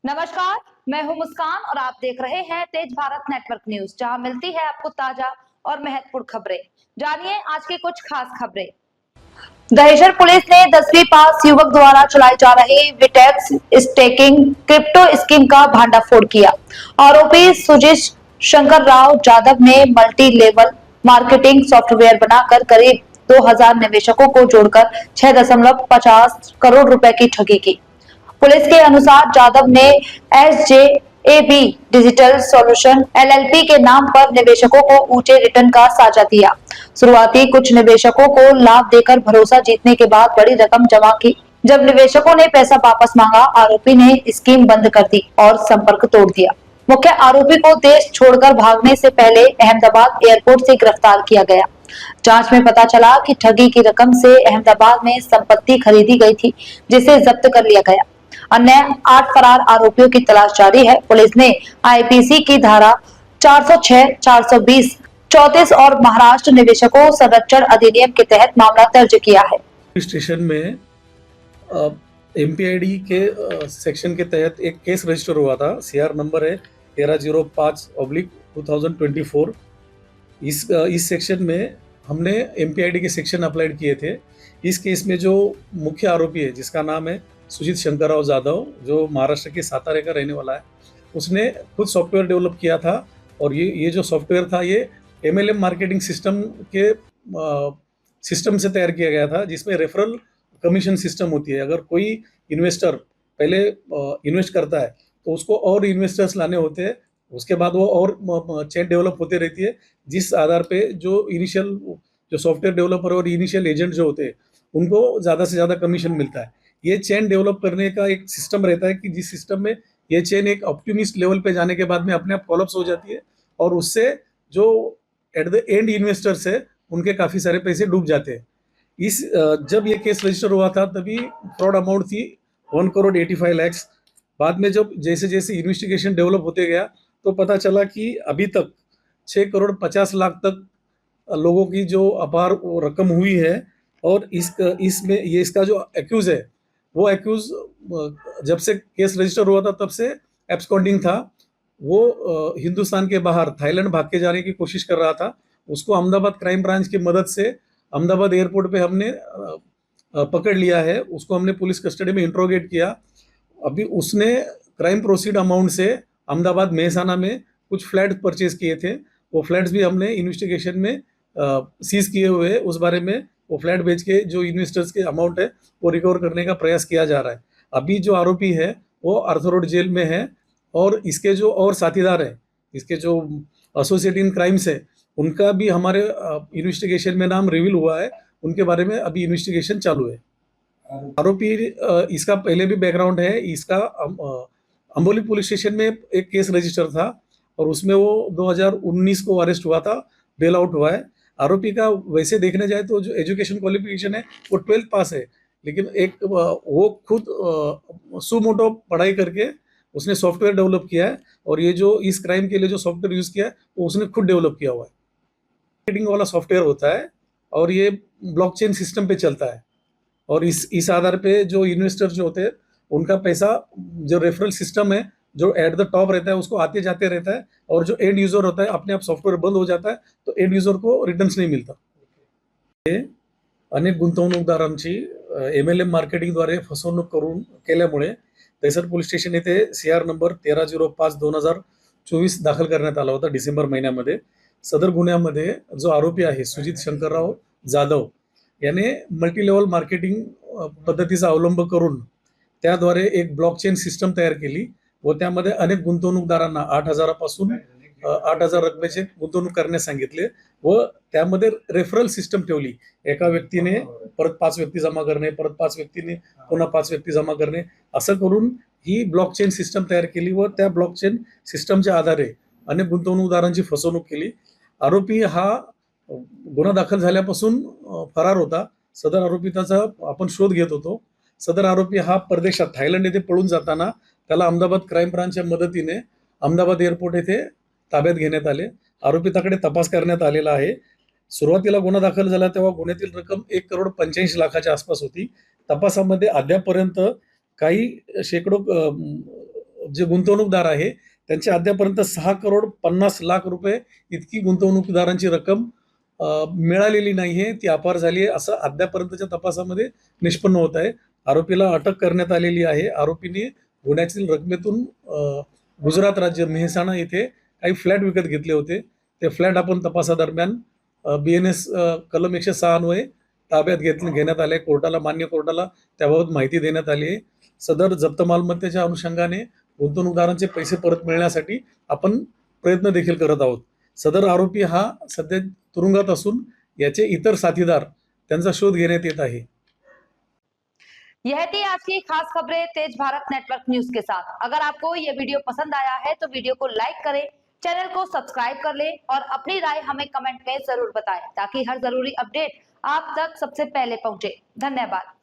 नमस्कार। मैं हूं मुस्कान और आप देख रहे हैं तेज भारत नेटवर्क न्यूज, जहां मिलती है आपको ताजा और महत्वपूर्ण खबरें। जानिए आज की कुछ खास खबरें। दहेश्वर पुलिस ने 10वीं पास युवक द्वारा चलाई जा रही विटेक्स स्टेकिंग क्रिप्टो स्कीम का भांडाफोड़ किया। आरोपी सुजीत शंकर राव जाधव ने मल्टी लेवल मार्केटिंग सॉफ्टवेयर बनाकर करीब 2000 निवेशकों को जोड़कर 6.50 करोड़ रुपए की ठगी की। पुलिस के अनुसार जाधव ने SJAB डिजिटल सॉल्यूशन LLP के नाम पर निवेशकों को ऊंचे रिटर्न का साझा दिया। शुरुआती कुछ निवेशकों को लाभ देकर भरोसा जीतने के बाद बड़ी रकम जमा की। जब निवेशकों ने पैसा वापस मांगा, आरोपी ने स्कीम बंद कर दी और संपर्क तोड़ दिया। मुख्य आरोपी को देश छोड़कर भागने से पहले अहमदाबाद एयरपोर्ट से गिरफ्तार किया गया। जांच में पता चला कि ठगी की रकम से अहमदाबाद में संपत्ति खरीदी गई थी, जिसे जब्त कर लिया गया। अन्य 8 फरार आरोपियों की तलाश जारी है। पुलिस ने IPC की धारा 406, 420, 34 और महाराष्ट्र निवेशकों संरक्षण अधिनियम के तहत मामला दर्ज किया है। स्टेशन में MPID के सेक्शन के तहत एक केस रजिस्टर हुआ था। CR नंबर है 1305/2024। इस सेक्शन में हमने MPID के सेक्शन अप्लाइड किए थे। इस केस में जो मुख्य आरोपी है, जिसका नाम है सुजीत शंकर राव जाधव, जो महाराष्ट्र के सातारा का रहने वाला है, उसने खुद सॉफ्टवेयर डेवलप किया था। और ये जो सॉफ्टवेयर था, ये MLM मार्केटिंग सिस्टम के सिस्टम से तैयार किया गया था, जिसमें रेफरल कमीशन सिस्टम होती है। अगर कोई इन्वेस्टर पहले इन्वेस्ट करता है तो उसको और इन्वेस्टर्स लाने होते हैं, उसके बाद वो और चेन डेवलप होते रहती है, जिस आधार पे जो सॉफ्टवेयर डेवलपर और इनिशियल एजेंट जो होते हैं, उनको ज़्यादा से ज़्यादा कमीशन मिलता है। ये चेन डेवलप करने का एक सिस्टम रहता है कि जिस सिस्टम में ये चेन एक ऑप्टिमिस्ट लेवल पे जाने के बाद में अपने आप कोलैप्स हो जाती है, और उससे जो एट द एंड इन्वेस्टर्स है, उनके काफ़ी सारे पैसे डूब जाते हैं। जब ये केस रजिस्टर हुआ था, तभी फ्रॉड अमाउंट थी 1,85,00,000। बाद में जब जैसे जैसे इन्वेस्टिगेशन डेवलप होते गया, तो पता चला कि अभी तक 6,50,00,000 तक लोगों की जो अपार रकम हुई है। और इसमें इसका जो एक्यूज है, वो एक्यूज जब से केस रजिस्टर हुआ था तब से एब्सकॉन्डिंग था। वो हिंदुस्तान के बाहर थाईलैंड भाग के जाने की कोशिश कर रहा था। उसको अहमदाबाद क्राइम ब्रांच की मदद से अहमदाबाद एयरपोर्ट पे हमने पकड़ लिया है। उसको हमने पुलिस कस्टडी में इंट्रोगेट किया। अभी उसने क्राइम प्रोसीड अमाउंट से अहमदाबाद मेहसाना में कुछ फ्लैट परचेज किए थे। वो फ्लैट्स भी हमने इन्वेस्टिगेशन में सीज किए हुए हैं। उस बारे में वो फ्लैट बेच के जो इन्वेस्टर्स के अमाउंट है, वो रिकवर करने का प्रयास किया जा रहा है। अभी जो आरोपी है, वो आर्थर रोड जेल में है। और इसके जो और साथीदार हैं, इसके जो एसोसिएट इन क्राइम्स है, उनका भी हमारे इन्वेस्टिगेशन में नाम रिवील हुआ है। उनके बारे में अभी इन्वेस्टिगेशन चालू है। आरोपी इसका पहले भी बैकग्राउंड है। इसका अंबोली पुलिस स्टेशन में एक केस रजिस्टर था, और उसमें वो 2019 को अरेस्ट हुआ था, बेल आउट हुआ है। आरोपी का वैसे देखने जाए तो जो एजुकेशन क्वालिफिकेशन है, वो 12th पास है, लेकिन वो खुद सुमोटो पढ़ाई करके उसने सॉफ्टवेयर डेवलप किया है। और ये जो इस क्राइम के लिए जो सॉफ्टवेयर यूज़ किया है, वो उसने खुद डेवलप किया हुआ है। मार्केटिंग वाला सॉफ्टवेयर होता है, और ये ब्लॉकचेन सिस्टम पे चलता है। और इस आधार पे जो इन्वेस्टर जो होते हैं, उनका पैसा जो रेफरल सिस्टम है, जो एट द टॉप रहता है, उसको आते जाते रहता है। और जो एंड यूजर होता है, अपने आप सॉफ्टवेयर बंद हो जाता है, तो एंड यूजर को रिटर्न्स नहीं मिळता। अनेक गुंतवणूकदारांची MLM मार्केटिंगद्वारे फसवणूक केल्यामुळे दहिसर पोलीस स्टेशन येथे CR नंबर 1305/2024 दाखल करण्यात आला होता डिसेंबर महिन्यामध्ये। सदर गुन्ह्यामध्ये जो आरोपी आहे सुजीत शंकरराव जाधव याने मल्टीलेवल मार्केटिंग पद्धतीचा अवलंब करून त्याद्वारे एक ब्लॉकचेन सिस्टम तयार केली, व त्यामध्ये अनेक गुंतवणूकदारांना 8,000 पासून 8,000 रकमेचे गुंतवणूक करण्यास सांगितले, व त्यामध्ये रेफरल सिस्टम ठेवली। एका व्यक्तीने परत 5 व्यक्ती जमा करणे, परत 5 व्यक्तीने पुन्हा 5 व्यक्ती जमा करणे, असं करून ही ब्लॉकचेन सिस्टम तयार केली, व त्या ब्लॉकचेन सिस्टमच्या आधारे अनेक गुंतवणूकदारांची फसवणूक केली। आरोपी हा गुन्हा दाखल झाल्यापासून फरार होता। सदर आरोपीचा आपण शोध घेत होतो। सदर आरोपी हा परदेशात थायलंड येथे पळून जाताना त्याला अहमदाबाद क्राईम ब्रांचच्या मदतीने अहमदाबाद एअरपोर्ट येथे ताब्यात घेण्यात आले। आरोपीताकडे तपास करण्यात आलेला आहे। सुरुवातीला गुन्हा दाखल झाला तेव्हा गुन्ह्यातील रक्कम 1,85,00,000च्या आसपास होती। तपासामध्ये अद्यापपर्यंत काही शेकडो जे गुंतवणूकदार आहे त्यांची अद्यापर्यंत 6,50,00,000 रुपये इतकी गुंतवणूकदारांची रक्कम मिळालेली नाहीये, ती अपार झाली आहे असं अद्यापर्यंतच्या तपासामध्ये निष्पन्न होत आहे. आरोपीला अटक करण्यात आलेली आहे. आरोपीने गुन्ह्यातील रकमेतून गुजरात राज्य मेहसाणा येथे काही फ्लॅट विकत घेतले होते. ते फ्लॅट आपण तपासादरम्यान BNS कलम 106 अन्वये ताब्यात घेण्यात आले. मान्य कोर्टाला त्याबाबत माहिती देण्यात आली आहे. सदर जप्त मालमत्तेच्या अनुषंगाने गुंतवणूकदारांचे पैसे परत मिळण्यासाठी आपण प्रयत्न देखील करत आहोत. सदर आरोपी हा सध्या तुरुंगात असून याचे इतर साथीदार त्यांचा शोध घेण्यात येत आहे. यह थी आज की खास खबरें तेज भारत नेटवर्क न्यूज के साथ। अगर आपको ये वीडियो पसंद आया है तो वीडियो को लाइक करें, चैनल को सब्सक्राइब कर लें और अपनी राय हमें कमेंट में जरूर बताएं ताकि हर जरूरी अपडेट आप तक सबसे पहले पहुंचे। धन्यवाद।